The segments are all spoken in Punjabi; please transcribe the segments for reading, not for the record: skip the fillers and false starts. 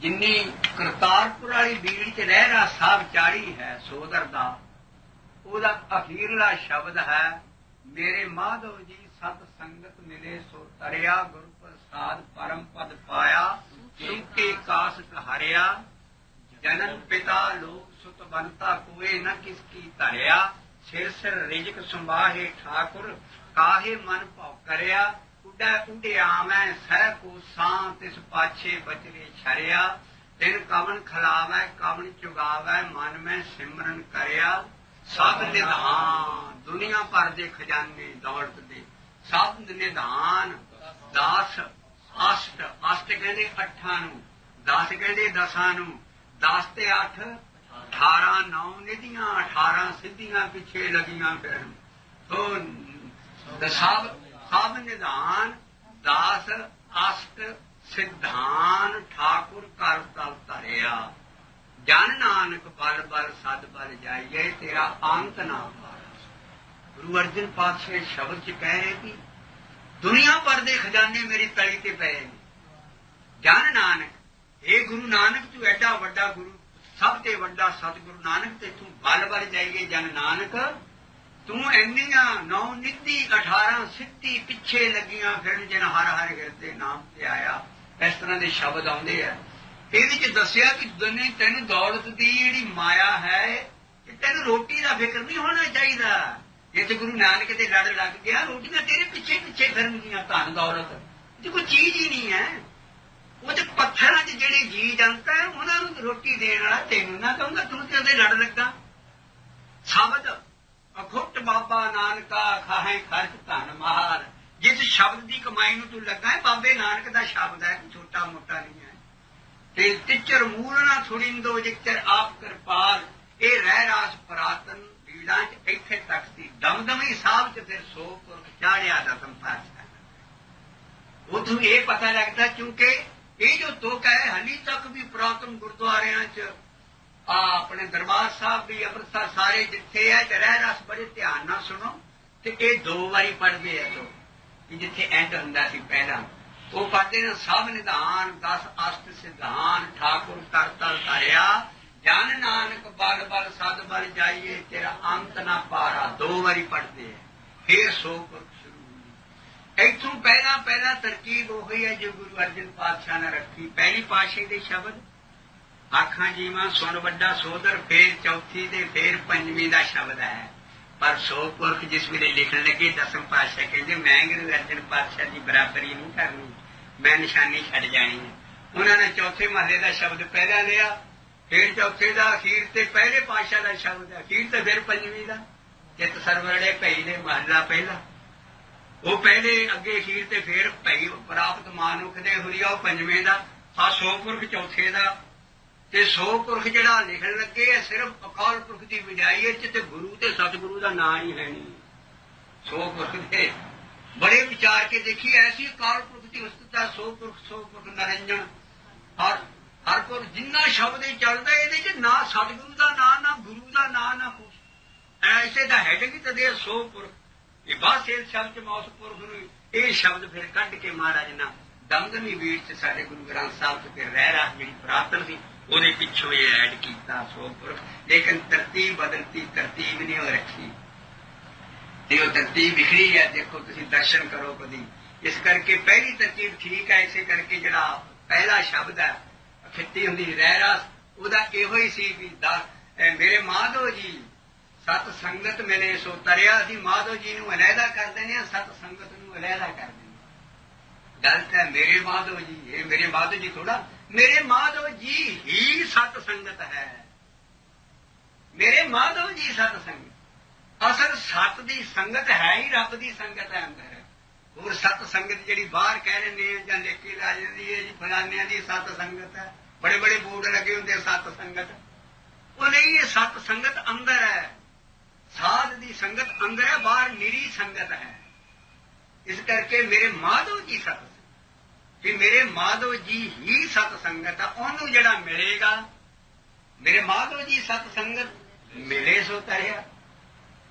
जिन्नी करतारपुर वाली बीड़ च रहरा साहब चाड़ी है सोदर दा ओदा अखीरला शब्द है मेरे माधव जी सत संगत मिले सो तरिया गुरु प्रसाद परम पद पाया चुके कासक हरिया जनन पिता लोक सुत बनता कोई न किसकी तरिया सिर सिर रिजक संभाहे ठाकुर काहे मन भाव करया उडै उडियावै सह को सां तिस पाछे बचरे छरिया दिन कवन खिलावै कवन चुगावै मन में सिमरन करया सब निधान दुनिया भर दे खजाने दौलत दे सब निधान दस अष्ट अष्ट कहते अठां नूं दस कहते दसां नूं दस ते अठ 18 नौ निधियां 18 सिद्धियां पिछे लगियां फिरन तो सब निधान दास अष्ट सिद्धान ठाकुर कर तल धरिया जन नानक बल बल सद बल जाइए तेरा अंत ना पारा। गुरु अर्जन पातशाह शब्द च कह रहे कि दुनिया भर दे खजाने मेरी तली ते पे जन नानक हे गुरु नानक तू एडा वड्डा गुरु सब ते वड्डा सतगुरु नानक ते तू बल बल जाइए जन नानक तू इन्नियां 9 निधि 18 सिद्धि पिछे लगियां फिर जिन हर हर गिरते नाम ते आया इस तरह के शब्द आउंदे आ। ਇਹਦੇ ਚ ਦੱਸਿਆ ਕਿ ਦੁਨੀਆ ਤੈਨੂੰ ਦੌਲਤ ਦੀ ਜਿਹੜੀ ਮਾਇਆ ਹੈ ਕਿ ਤੈਨੂੰ ਰੋਟੀ ਦਾ ਫਿਕਰ ਨਹੀਂ ਹੋਣਾ ਚਾਹੀਦਾ। ਜੇ ਤੇ ਗੁਰੂ ਨਾਨਕ ਦੇ ਲੜ ਲੱਗ ਗਿਆ ਰੋਟੀਆਂ ਤੇਰੇ ਪਿੱਛੇ ਪਿੱਛੇ ਫਿਰਨਗੀਆਂ ਧਨ ਦੌਲਤ ਤੇ ਕੋਈ ਚੀਜ਼ ਹੀ ਨਹੀਂ ਹੈ। ਉਹ ਤੇ ਪੱਥਰਾਂ 'ਚ ਜਿਹੜੇ ਜੀ ਜਨਤਾ ਹੈ ਉਹਨਾਂ ਨੂੰ ਰੋਟੀ ਦੇਣ ਵਾਲਾ ਤੈਨੂੰ ਨਾ ਕਹੂੰਗਾ ਤੂੰ ਤੇ ਉਹਦੇ ਲੜ ਲੱਗਾ। ਸ਼ਬਦ ਅਖੁੱਟ ਬਾਬਾ ਨਾਨਕਾ ਖਾਹੇ ਖਰਚ ਧਨ ਮਹਾਰ ਜਿਸ ਸ਼ਬਦ ਦੀ ਕਮਾਈ ਨੂੰ ਤੂੰ ਲੱਗਾ ਹੈ ਬਾਬੇ ਨਾਨਕ ਦਾ ਸ਼ਬਦ ਹੈ ਛੋਟਾ ਮੋਟਾ ਨਹੀਂ ਹੈ। तिचर मूल ना थुड़िंदो जिचर आप कृपाल ये रह रास पुरातन भीड़ा च इत्थे तक सी दमदमी साहब च फिर सो पुरख चाढ़िया दसम पातशाह उथों ये पता लगता क्योंकि ये जो तुक है हाली तक भी पुरातन गुरुद्वारियां च अपने दरबार साहब भी अमृतसर सारे जिथे है रह रास बड़े ध्यान नाल सुनो ते ये 2 वारी पढ़दे है तो जिथे एंड हुंदा सी पहला वो पढ़ते ने सब निधान 10 अष्ट सिद्धान ठाकुर कर तल धरिया जन नानक बल बल सद बल जाइए तेरा अंत ना पारा 2 वारी पढ़ते हैं फिर सो पुरख शुरू हुई। इथों पहला पहला तरकीब वही है जो गुरु अर्जन पातशाह ने रखी। पहली पातशाही के शब्द आखा जीवा सुन वड्डा सोदर फिर चौथी दे फिर पंजवीं का शब्द है पर सो पुरख जिस वे लिखन लगे दसम पातशाह कहते मैं गुरु अर्जन पातशाह की बराबरी नहीं करनी मैं निशानी छड़ जानी है। उन्होंने चौथे महले का शब्द पहला लिया फिर चौथे का अखीर से पहले पातशाह का शब्द अखीर से फिर पंजवीं का चित सरवरड़े भई ने महला पहला वो पहले अगे अखीर से फिर भई प्राप्त मानुख दे हुरिया पंजवें का आ सो पुरख चौथे का ते सो पुरख जिहड़ा लिखण लगे है सिर्फ अकाल पुरख की बजाई ते गुरु ते सतगुरु का नाम ही है नहीं। सो पुरख दे बड़े विचार के देखिए ऐसी अकाल पुरख की वस्तुता सो पुरख नरंजन और हर पुरख जिन्ना शब्द ही चलता है ना सतगुरु का नाम ना गुरु का नाम ना कुछ ऐसे का हैड भी तदे सो पुरख ये बस इस शब्द मौस पुरख ये शब्द फिर कढ़ के महाराज ना दमदमी वीर च साडे गुरु ग्रंथ साहब च फिर रह रहा जी पुरातन सी ਉਹਦੇ ਪਿੱਛੋਂ ਇਹ ਐਡ ਕੀਤਾ ਸੋ ਪੁਰਖ ਲੇਕਿਨ ਤਰਤੀਬ ਬਦਲਤੀ ਤਰਤੀਬ ਨਹੀਂ ਹੋ ਰੱਖੀ ਤੇ ਉਹ ਤਰਤੀਬ ਵਿਖਰੀ ਹੈ। ਦੇਖੋ ਤੁਸੀਂ ਦਰਸ਼ਨ ਕਰੋ ਕਦੀ ਇਸ ਕਰਕੇ ਪਹਿਲੀ ਤਰਤੀਬ ਠੀਕ ਹੈ। ਇਸੇ ਕਰਕੇ ਜਿਹੜਾ ਪਹਿਲਾ ਸ਼ਬਦ ਹੈ ਖਿੱਤੀ ਹੁੰਦੀ ਰਹਿ ਰਾਸ ਉਹਦਾ ਇਹੋ ਹੀ ਸੀ ਵੀ ਮੇਰੇ ਮਾਧੋ ਜੀ ਸਤ ਸੰਗਤ ਮਿਲੇ ਸੋ ਤਰਿਆ ਅਸੀਂ ਮਾਧੋ ਜੀ ਨੂੰ ਅਲੱਗਾ ਕਰ ਦਿੰਦੇ ਹਾਂ ਸਤ ਸੰਗਤ ਨੂੰ ਅਲੱਗਾ ਕਰ ਦਿੰਦੇ गलत है। मेरे माधव जी ये मेरे माधव जी थोड़ा मेरे माधव जी ही सत संगत है। मेरे माधव जी सत संगत असल सत दी संगत है ही रब दी संगत है अंदर और सत संगत जी बाहर कह रहे हैं लेके ला जाती है जी फलानिया की सत संगत है बड़े बड़े बोर्ड लगे होंगे सत संगत वो नहीं ये सत संगत अंदर है साध दी संगत अंदर है बाहर निरी संगत है। इस करके मेरे माधव जी सत कि मेरे माधव जी ही सत संगत है ओनू जड़ा मिलेगा मेरे माधव जी सत संगत मिले सो तरिया।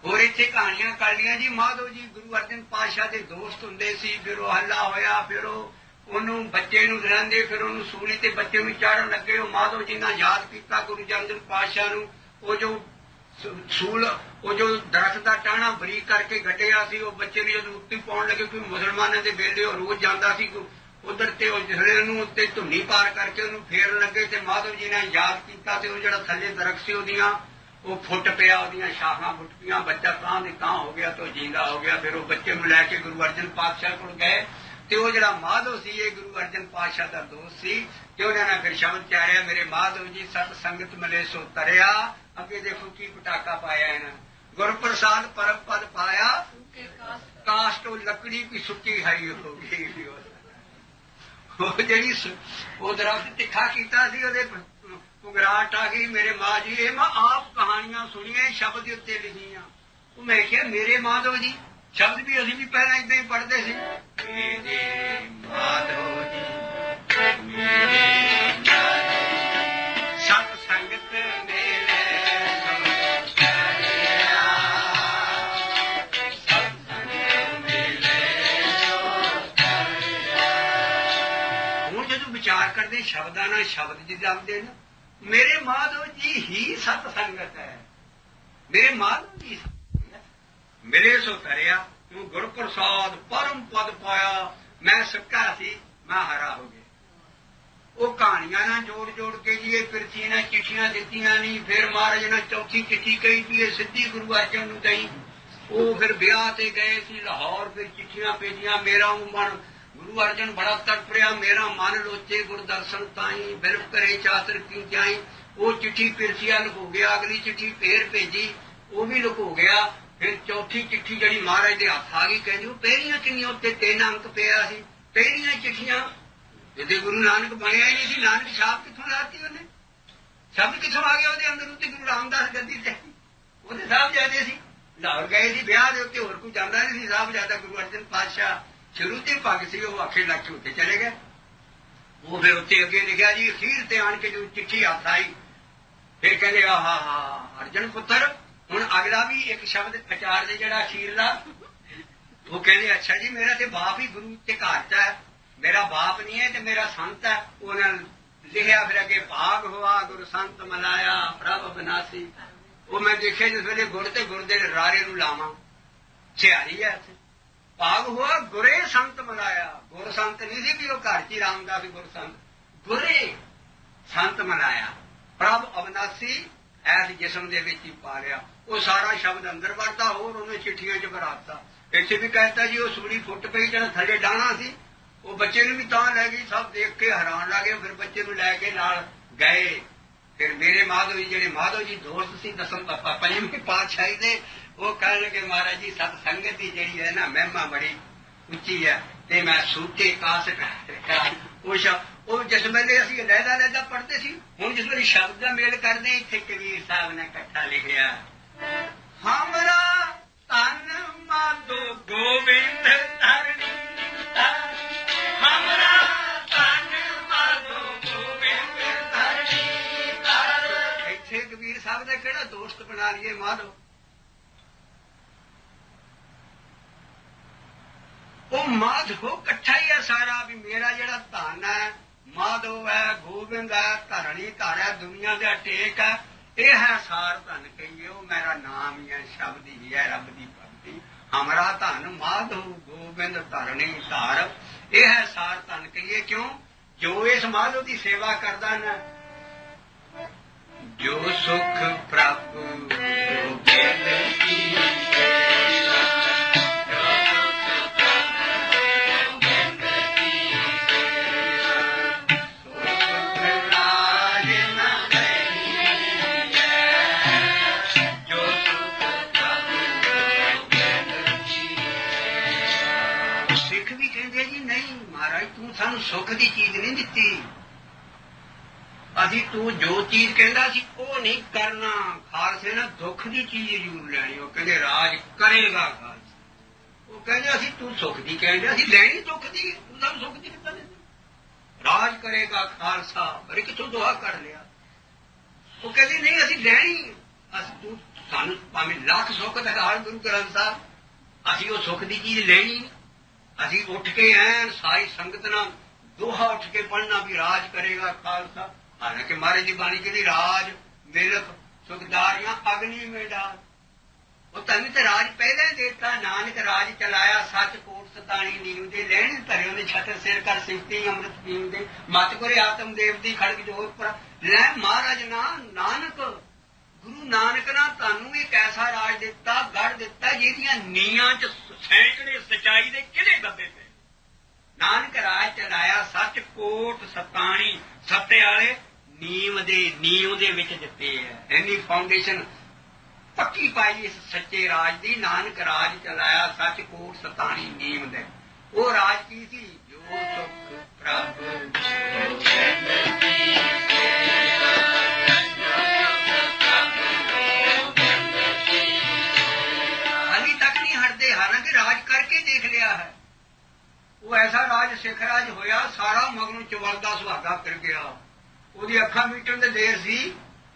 और इत्थे कहानियां कर लिया जी माधव जी गुरु अर्जन पातशाह के दोस्त हुंदे सी फिर वो हल्ला होया फिर ਉਹਨੂੰ ਬੱਚੇ ਨੂੰ ਰਹਿੰਦੇ, ਫਿਰ ਉਹਨੂੰ ਸੂਲੀ ਤੇ ਬੱਚੇ ਨੂੰ ਚਾੜਨ ਲੱਗੇ। ਉਹ ਮਾਧੋ ਜੀ ਨਾਲ ਯਾਦ ਕੀਤਾ ਗੁਰੂ ਜਰਨਲ ਪਾਤਸ਼ਾਹ ਨੂੰ। ਉਹ ਜੋ ਸੂਲ, ਉਹ ਜੋ ਦਰਖਤ ਦਾ ਟਾਹਣਾ ਬਰੀਕ ਕਰਕੇ ਗੱਡਿਆ ਸੀ, ਉਹ ਬੱਚੇ ਨੂੰ ਜਦੋਂ ਉੱਤੇ ਪਾਉਣ ਲੱਗੇ, ਕੋਈ ਮੁਸਲਮਾਨਾਂ ਦੇ ਵੇਲੇ ਉਹ ਰੋਜ਼ ਜਾਂਦਾ ਸੀ ਉਧਰ, ਤੇ ਉਹ ਜਿਹੜੇ ਨੂੰ ਉੱਤੇ ਧੁੰਨੀ ਪਾਰ ਕਰਕੇ ਉਹਨੂੰ ਫੇਰਨ ਲੱਗੇ, ਤੇ ਮਾਧਵ ਜੀ ਨੇ ਯਾਦ ਕੀਤਾ ਤੇ ਉਹ ਜਿਹੜਾ ਥੱਲੇ ਦਰਖਤ ਸੀ ਉਹਦੀਆਂ ਉਹ ਫੁੱਟ ਪਿਆ, ਉਹਦੀਆਂ ਸ਼ਾਖਾਂ ਫੁੱਟ ਪਈਆਂ, ਬੱਚਾ ਤਾਂ ਦੇ ਤਾਂ ਹੋ ਗਿਆ ਤੇ ਉਹ ਜਿੰਦਾ ਹੋ ਗਿਆ। ਫਿਰ ਉਹ ਬੱਚੇ ਨੂੰ ਲੈ ਕੇ ਗੁਰੂ ਅਰਜਨ ਪਾਤਸ਼ਾਹ ਕੋਲ ਗਏ, ਤੇ ਉਹ ਜਿਹੜਾ ਮਾਧਵ ਸੀ ਇਹ ਗੁਰੂ ਅਰਜਨ ਪਾਤਸ਼ਾਹ ਦਾ ਦੋਸਤ ਸੀ, ਤੇ ਉਹਨਾਂ ਨੇ ਫਿਰ ਸ਼ਬਦ ਚਾਰਿਆ, ਮੇਰੇ ਮਾਧਵ ਜੀ ਸਤ ਸੰਗਤ ਮਿਲੇ ਸੋ ਤਰਿਆ। ਅੱਗੇ ਦੇਖੋ ਕੀ ਪਟਾਕਾ ਪਾਇਆ ਇਹਨਾਂ, ਗੁਰ ਪ੍ਰਸਾਦ ਪਰਮ ਪਦ ਪਾਇਆ, ਕਾਸ਼ਟ ਉਹ ਲੱਕੜੀ ਕੀ ਸੁੱਕੀ ਹਾਈ ਹੋ ਗਈ। ਉਹ ਜਿਹੜੀ ਉਹ ਦਰਖਤ ਤਿੱਖਾ ਕੀਤਾ ਸੀ, ਉਹਦੇ ਪੁਗਰਾਟ ਆ ਗਈ। ਮੇਰੇ ਮਾਂ ਜੀ, ਇਹ ਮੈਂ ਆਪ ਕਹਾਣੀਆਂ ਸੁਣੀਆਂ, ਸ਼ਬਦ ਉੱਤੇ ਲਿਖੀਆਂ। ਉਹ ਮੈਂ ਕਿਹਾ ਮੇਰੇ ਮਾਧਵ ਜੀ, ਸ਼ਬਦ ਵੀ ਅਸੀਂ ਵੀ ਪਹਿਲਾਂ ਏਦਾਂ ਹੀ ਪੜ੍ਹਦੇ ਸੀ, ਮੇਰੇ ਮਾਧਵ ਜੀ ਸਤ ਸੰਗਤ ਮੇਲੇ ਵਿਚਾਰ ਕਰਦੇ ਸ਼ਬਦਾਂ ਨਾਲ ਸ਼ਬਦ ਜੀ ਜਪਦੇ ਨੇ। ਮੇਰੇ ਮਾਧਵ ਜੀ ਹੀ ਸਤ ਸੰਗਤ ਹੈ, ਮੇਰੇ ਮਾਧਵ ਜੀ ਮਿਲੇ ਸੋ ਤਰਿਆ। ਤੂੰ ਗੁਰ ਪ੍ਰਸਾਦ ਪਰਮ ਪਦ ਪਾਇਆ, ਮੈਂ ਸੁੱਕਾ ਸੀ ਮੈਂ ਹਰਾ ਹੋ ਗਿਆ। ਉਹ ਕਹਾਣੀਆਂ ਨਾਲ ਜੋੜ ਜੋੜ ਕੇ ਜੀ ਇਹ ਪਿਰਥੀ ਨੇ ਚਿੱਠੀਆਂ ਦਿੱਤੀਆਂ ਨਹੀਂ। ਫਿਰ ਮਹਾਰਾਜ ਨੇ ਚੌਥੀ ਚਿੱਠੀ ਕਹੀ ਵੀ ਇਹ ਸਿੱਧੀ ਗੁਰੂ ਅਰਜਨ ਨੂੰ ਦਈ। ਉਹ ਫਿਰ ਵਿਆਹ ਤੇ ਗਏ ਸੀ ਲਾਹੌਰ, ਫਿਰ ਚਿੱਠੀਆਂ ਭੇਜੀਆਂ। ਮੇਰਾ ਮਨ ਗੁਰੂ ਅਰਜਨ ਬੜਾ ਤੜਫਿਆ, ਮੇਰਾ ਮਨ ਲੋਚੇ ਗੁਰ ਦਰਸ਼ਨ ਤਾਈ, ਬਿਰਫ ਕਰੇ ਚਾਤਰ ਕੀ ਜਾਈ। ਉਹ ਚਿੱਠੀ ਪਿਰਸੀਆ ਲੁਕੋ ਗਿਆ, ਅਗਲੀ ਚਿੱਠੀ ਫੇਰ ਭੇਜੀ, ਉਹ ਵੀ ਲੁਕੋ ਗਿਆ। ਫਿਰ ਚੌਥੀ ਚਿੱਠੀ ਜਿਹੜੀ ਮਹਾਰਾਜ ਦੇ ਹੱਥ ਆ ਗਈ, ਕਹਿੰਦੀ ਉਹ ਪਹਿਲੀਆਂ ਕਿੰਨੀਆਂ ਉੱਤੇ 3 ਅੰਕ ਪਿਆ ਸੀ, ਪਹਿਲੀਆਂ ਚਿੱਠੀਆਂ। ਜਿਹਦੇ ਗੁਰੂ ਨਾਨਕ ਬਣਿਆ ਹੀ ਨਹੀਂ ਸੀ, ਨਾਨਕ ਛਾਪ ਕਿੱਥੋਂ ਲਾਤੀ ਉਹਨੇ, ਸ਼ਬਦ ਕਿੱਥੋਂ ਆ ਗਿਆ ਉਹਦੇ ਅੰਦਰ। ਉੱਤੇ ਗੁਰੂ ਰਾਮਦਾਸ ਗੱਦੀ ਤੇ ਉਹਦੇ ਸਾਹਿਬਜ਼ਾਦੇ ਸੀ, ਲਾਹੌਰ ਗਏ ਸੀ ਵਿਆਹ ਦੇ ਉੱਤੇ, ਹੋਰ ਕੋਈ ਜਾਂਦਾ ਨਹੀਂ ਸੀ। ਸਾਹਿਬਜ਼ਾਦਾ ਗੁਰੂ ਅਰਜਨ ਪਾਤਸ਼ਾਹ ਸ਼ੁਰੂ ਤੇ ਪੱਗ ਸੀ, ਉਹ ਆਖੇ ਲੱਗ ਕੇ ਉੱਤੇ ਚਲੇ ਗਏ। ਉਹ ਫਿਰ ਉੱਤੇ ਅੱਗੇ ਲਿਖਿਆ ਜੀ, ਅਖੀਰ ਤੇ ਆਣ ਕੇ ਜਦੋਂ ਚਿੱਠੀ ਹੱਥ ਆਈ, ਫਿਰ ਕਹਿੰਦੇ ਆਹਾ ਅਰਜਨ ਪੁੱਤਰ, ਹੁਣ ਅਗਲਾ ਵੀ ਇੱਕ ਸ਼ਬਦ ਵਿਚਾਰ ਦੇ ਜਿਹੜਾ ਅਖੀਰਲਾ। ਉਹ ਕਹਿੰਦੇ ਅੱਛਾ ਜੀ, ਮੇਰਾ ਤੇ ਬਾਪ ਹੀ ਗੁਰੂ ਤੇ ਘਰ ਚ ਹੈ, ਮੇਰਾ ਬਾਪ ਨਹੀਂ ਹੈ ਤੇ ਮੇਰਾ ਸੰਤ ਹੈ। ਉਹਨਾਂ ਲਿਖਿਆ ਫਿਰ ਅੱਗੇ, ਭਾਗ ਹੋਆ ਗੁਰੂ ਸੰਤ ਮਨਾਇਆ ਪ੍ਰਭ ਬਨਾਸੀ। ਉਹ ਮੈਂ ਦੇਖਿਆ ਜਿਸ ਵੇਲੇ ਗੁਰ ਤੇ ਗੁਰ ਦੇ ਰਾਰੇ ਨੂੰ ਲਾਵਾਂ, ਛਿਆਰੀ ਹੈ ਇੱਥੇ। ਭਾਗ ਹੋਆ ਗੁਰੇ ਸੰਤ ਮਨਾਇਆ, ਗੁਰ ਸੰਤ ਨਹੀਂ ਸੀ ਵੀ ਉਹ ਘਰ ਚ ਹੀ ਰਾਮਦਾਸ ਗੁਰ ਸੰਤ, ਗੁਰੇ ਸੰਤ ਮਨਾਇਆ ਪ੍ਰਭ ਅਬਨਾਸੀ, ਐਸ ਜਿਸਮ ਦੇ ਵਿੱਚ ਹੀ ਪਾ ਲਿਆ। ਉਹ ਸਾਰਾ ਸ਼ਬਦ ਅੰਦਰ ਵੜਦਾ, ਹੋਰ ਉਹਨੇ ਚਿੱਠੀਆਂ ਚ ਬਰਾਤਾ। ਇੱਥੇ ਵੀ ਕਹਿਤਾ ਜੀ ਉਹ ਸੂਲੀ ਫੁੱਟ ਪਈ, ਜਿਹੜਾ ਥੱਲੇ ਡਾਣਾ ਸੀ ਉਹ ਬੱਚੇ ਨੂੰ ਵੀ ਤਾਂ ਲੈ ਗਈ। ਸਭ ਦੇਖ ਕੇ ਹੈਰਾਨ ਲੱਗੇ, ਫਿਰ ਬੱਚੇ ਨੂੰ ਲੈ ਕੇ ਨਾਲ ਗਏ। ਫਿਰ ਮੇਰੇ ਮਾਧਵ ਜੀ ਜਿਹੜੇ ਮਾਧਵ ਜੀ ਦੋਸਤ ਸੀ ਦਸਮ ਪੰਜਵੀਂ ਪਾਤਸ਼ਾਹੀ ਦੇ, ਉਹ ਕਹਿਣ ਲੱਗੇ ਮਹਾਰਾਜ ਜੀ ਸਤ ਸੰਗਤ ਦੀ ਜਿਹੜੀ ਹੈ ਨਾ ਮਹਿਮਾ ਬੜੀ ਉੱਚੀ ਹੈ, ਤੇ ਮੈਂ ਸੂਚੇ ਕਾਸ ਉਹ ਜਿਸ ਵੇਲੇ ਅਸੀਂ ਲਹਿਦਾ ਲਹਿਦਾ ਪੜ੍ਹਦੇ ਸੀ, ਹੁਣ ਜਿਸ ਵੇਲੇ ਸ਼ਬਦ ਦਾ ਮੇਲ ਕਰਦੇ, ਇੱਥੇ ਕਬੀਰ ਸਾਹਿਬ ਨੇ ਇਕੱਠਾ ਲਿਖਿਆ, ਹਮਰਾ ਧਨ ਮਾਧੋ ਗੋਬਿੰਦ ਧਰਣੀ, ਹਮਰਾ ਧਨ ਮਾਧੋ ਗੋਬਿੰਦ ਧਰਣੀ। ਇੱਥੇ ਕਬੀਰ ਸਾਹਿਬ ਦਾ ਕਿਹੜਾ ਦੋਸਤ ਬਣਾ ਲਈਏ ਮਾਧੋ। ਉਹ ਮਾਧੋ ਇਕੱਠਾ ਹੀ ਹੈ ਸਾਰਾ, ਵੀ ਮੇਰਾ ਜਿਹੜਾ ਧਨ ਹੈ ਮਾਧੋ ਹੈ, ਗੋਬਿੰਦ ਹੈ, ਧਰਣੀ ਧਰ ਹੈ, ਦੁਨੀਆ ਦਾ ਟੇਕ ਹੈ, ਇਹ ਹੈ ਸਾਰ ਧਨ ਕਹੀਏ। ਉਹ ਮੇਰਾ ਨਾਮ ਹੀ ਹੈ, ਸ਼ਬਦ ਹੀ ਹੈ, ਰੱਬ ਦੀ ਭਗਤੀ। ਹਮਰਾ ਧਨ ਮਾਧੋ ਗੋਬਿੰਦ ਧਰਣੀ ਧਾਰ, ਇਹ ਹੈ ਸਾਰ ਧਨ ਕਹੀਏ। ਕਿਉਂ? ਜੋ ਇਸ ਮਾਧੋ ਦੀ ਸੇਵਾ ਕਰਦਾ ਨਾ, ਜੋ ਸੁਖ ਪ੍ਰਭ ਗੋਬਿੰਦ ਕੀ ਸਾਨੂੰ ਸੁੱਖ ਦੀ ਚੀਜ਼ ਨਹੀਂ ਦਿੱਤੀ, ਅਸੀਂ ਤੂੰ ਜੋ ਚੀਜ਼ ਕਹਿੰਦਾ ਸੀ ਉਹ ਨਹੀਂ ਕਰਨਾ। ਖਾਲਸੇ ਨੇ ਦੁੱਖ ਦੀ ਚੀਜ਼ ਜ਼ਰੂਰ ਲੈਣੀ। ਉਹ ਕਹਿੰਦੇ ਰਾਜ ਕਰੇਗਾ ਖਾਲਸਾ, ਉਹ ਕਹਿੰਦੇ ਅਸੀਂ ਤੂੰ ਸੁੱਖ ਦੀ ਕਹਿੰਦੇ, ਅਸੀਂ ਲੈਣੀ ਦੁੱਖ ਦੀ, ਤੂੰ ਸਾਨੂੰ ਸੁੱਖ ਦੀ ਕਿੱਦਾਂ ਦਿੰਦੇ। ਰਾਜ ਕਰੇਗਾ ਖਾਲਸਾ, ਪਰ ਕਿੱਥੋਂ ਦੁਆ ਕਰ ਲਿਆ। ਉਹ ਕਹਿੰਦੇ ਨਹੀਂ ਅਸੀਂ ਲੈਣੀ, ਅਸੀਂ ਤੂੰ ਸਾਨੂੰ ਭਾਵੇਂ ਲੱਖ ਸੁੱਖ ਦਿਖਾ ਗੁਰੂ ਗ੍ਰੰਥ ਸਾਹਿਬ, ਅਸੀਂ ਉਹ ਸੁੱਖ ਦੀ ਚੀਜ਼ ਲੈਣੀ। ਅਸੀਂ ਉੱਠ ਕੇ ਐਨ ਸਾਰੀ ਸੰਗਤ ਨਾਲ दोहा उठ के पढ़ना भी राज करेगा खालसा। हालांकि महाराज जी बाणी कहती राज मिलक सुखदारियां अग्नि में डाल। वो तन तो राज पहले देता, नानक राज चलाया सच कोट सतानी नीम दे। लैने धरे उन्हें छत्र सिर कर सिफती अमृत पीम दे। मत करे आत्म देव दी खड़ग जोत पर लै महाराज ना नानक। गुरु नानक ना तानू एक ऐसा राज दिता, गढ़ दिता जिहदियां नीआं च सैकड़े सच्चाई दे किले दबे पे। नानक राज चलाया सच कोट सतानी सत्ते वाले नीम दे विच दिते है। इन्नी फाउंडेशन पक्की पाई इस सच्चे राज दी। नानक राज चलाया सच कोट सतानी नीम दे। वो राज की सी जो सुख प्रभ हाली तक नहीं हटते। हालांकि राज करके देख लिया है। वो ऐसा राज सिख राज होया सारा मगनों चवलदा सुहागा फिर गया। ਉਹਦੀ ਅੱਖਾਂ ਮੀਟਣ ਦੇ ਦੇਰ ਸੀ।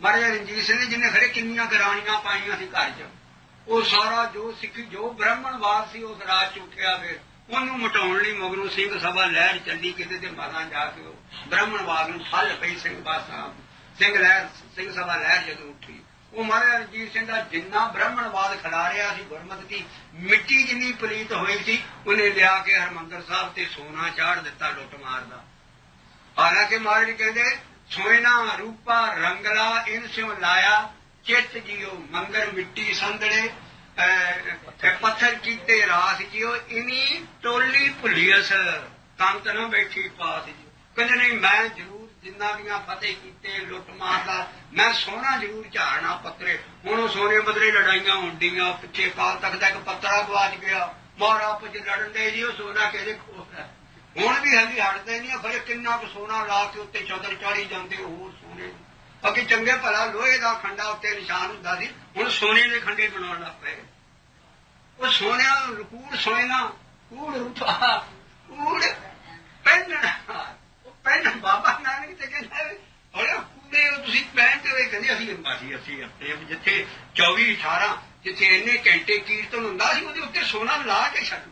ਮਹਾਰਾਜਾ ਰਣਜੀਤ ਸਿੰਘ ਨੇ ਜਿੰਨੇ ਖੜੇ ਕਿੰਨੀਆਂ ਗਰਾਣੀਆਂ ਪਾਈਆਂ ਸੀ ਘਰ 'ਚ। ਉਹ ਸਾਰਾ ਜੋ ਸਿੱਖੀ ਜੋ ਬ੍ਰਾਹਮਣਵਾਦ ਸੀ ਉਸ ਰਾਜ 'ਚ ਉੱਠਿਆ। ਫਿਰ ਉਹਨੂੰ ਮਿਟਾਉਣ ਲਈ ਮਗਰੋਂ ਸਿੰਘ ਸਭਾ ਲਹਿਰ ਚੱਲੀ ਕਿਤੇ ਤੇ ਮਾਰਾਂ ਜਾ ਕੇ ਉਹ ਬ੍ਰਾਹਮਣਵਾਦ ਨੂੰ ਠੱਲ ਪਈ। ਸਿੰਘ ਬਾਸਾ ਸਿੰਘ ਸਭਾ ਲਹਿਰ ਜਦੋਂ ਉੱਠੀ ਉਹ ਮਹਾਰਾਜਾ ਰਣਜੀਤ ਸਿੰਘ ਦਾ ਜਿੰਨਾ ਬ੍ਰਾਹਮਣਵਾਦ ਖਿਲਾਰਿਆ ਸੀ ਗੁਰਮਤਿ ਦੀ ਮਿੱਟੀ ਜਿੰਨੀ ਪਲੀਤ ਹੋਈ ਸੀ ਉਹਨੇ ਲਿਆ ਕੇ ਹਰਿਮੰਦਰ ਸਾਹਿਬ ਤੇ ਸੋਨਾ ਚਾੜ ਦਿੱਤਾ ਲੁੱਟ ਮਾਰਦਾ। ਹਾਲਾਂਕਿ ਮਹਾਰਾਜ ਕਹਿੰਦੇ सोना रूपा रंगला इन स्यों लाया चित जियो मंगर मिट्टी संदड़े पत्थर कीते रास जियो इनी टोली भुलियस कंत न बैठी पास जियो। कहते नहीं मैं जरूर जिन्ना भी फतेह कीते लुट मारदा मैं सोना जरूर झाड़ना पत्रे। हुण सोने बदले लड़ाइयां होंदियां पिछे काल तक दा एक पत्रा गवाच गया मारा आपस लड़न दे जी सोना कहते खोस है। ਹੁਣ ਵੀ ਹਲੀ ਹਟਦੇ ਨਹੀਂ। ਖਰੇ ਕਿੰਨਾ ਕੁ ਸੋਨਾ ਲਾ ਕੇ ਉੱਤੇ ਚੌਧਰ ਚਾੜੀ ਜਾਂਦੇ ਹੋਰ ਸੋਨੇ। ਅੱਗੇ ਚੰਗੇ ਭਲਾ ਲੋਹੇ ਦਾ ਖੰਡਾ ਉੱਤੇ ਨਿਸ਼ਾਨ ਹੁੰਦਾ ਸੀ, ਹੁਣ ਸੋਨੇ ਦੇ ਖੰਡੇ ਬਣਾਉਣ ਲੱਗ ਪਏ। ਉਹ ਸੋਨਿਆ ਰਕੂੜ ਸੋਇਨਾ ਕੂੜ ਉਠਾ ਕੂੜ ਪਹਿਨਣਾ। ਉਹ ਪਹਿਨ ਬਾਬਾ ਨਾਨਕ ਤੇ ਕਹਿੰਦਾ ਅਰੇ ਕੂੜੇ ਤੁਸੀਂ ਪਹਿਨਦੇ ਹੋਏ ਕਹਿੰਦੇ ਅਸੀਂ ਆਪਣੇ ਜਿੱਥੇ 24-18 ਜਿੱਥੇ ਇੰਨੇ ਘੰਟੇ ਕੀਰਤਨ ਹੁੰਦਾ ਸੀ ਉਹਦੇ ਉੱਤੇ ਸੋਨਾ ਲਾ ਕੇ ਛੱਡ।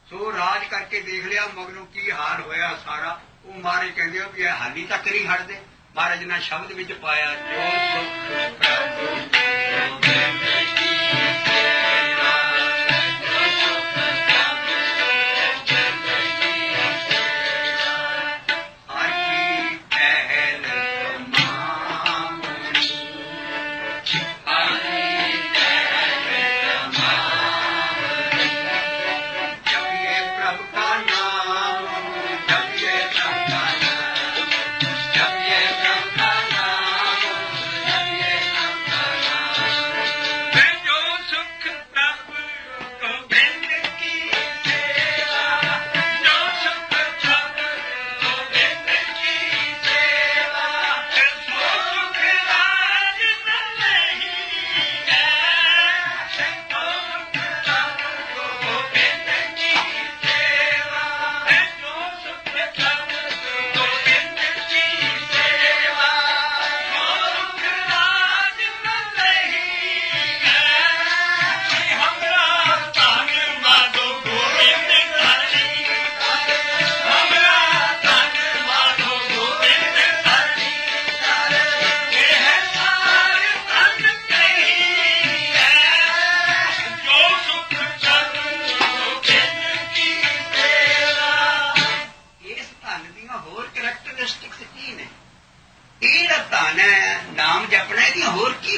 ਸੋ ਰਾਜ ਕਰਕੇ ਦੇਖ ਲਿਆ ਮਗਰੋਂ ਕੀ ਹਾਲ ਹੋਇਆ ਸਾਰਾ। ਉਹ ਮਹਾਰਾਜ ਕਹਿੰਦੇ ਵੀ ਇਹ ਹਾਲੀ ਤੱਕ ਨਹੀਂ ਹਟਦੇ। ਮਹਾਰਾਜ ਨੇ ਸ਼ਬਦ ਵਿੱਚ ਪਾਇਆ ਜੋ ਸੁਖ ਪ੍ਰਭ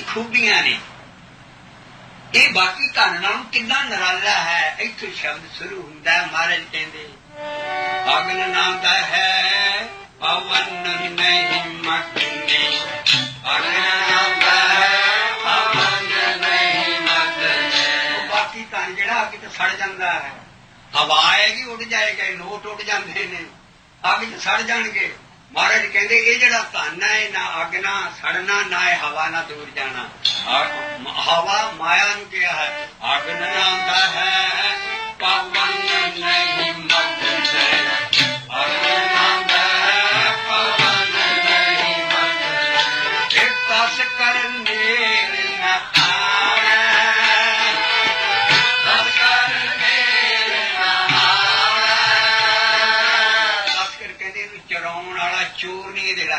खूबियां ने ये बाकी धन नालों कितना निराला है। इत्थों शब्द शुरू हुंदा है। महाराज कहंदे अगन नाम है पवन नहीं मकने। अगन नाम है पवन नहीं मकने। बाकी धन जिहड़ा अग च सड़ जांदा है। हवा आएगी उड़ जाएगा, नोट उड़ जाते हैं अग च सड़ जाणगे। महाराज कहते ये जड़ा धन है ना अग ना सड़ना ना हवा ना दूर जाना। हवा माया नूं कहा है अग नांदा है पवन नहीं मकने। अग नांदा है पवन नहीं मकने। तस कर नेर न आवे तस कर नेर न आवे। तस कर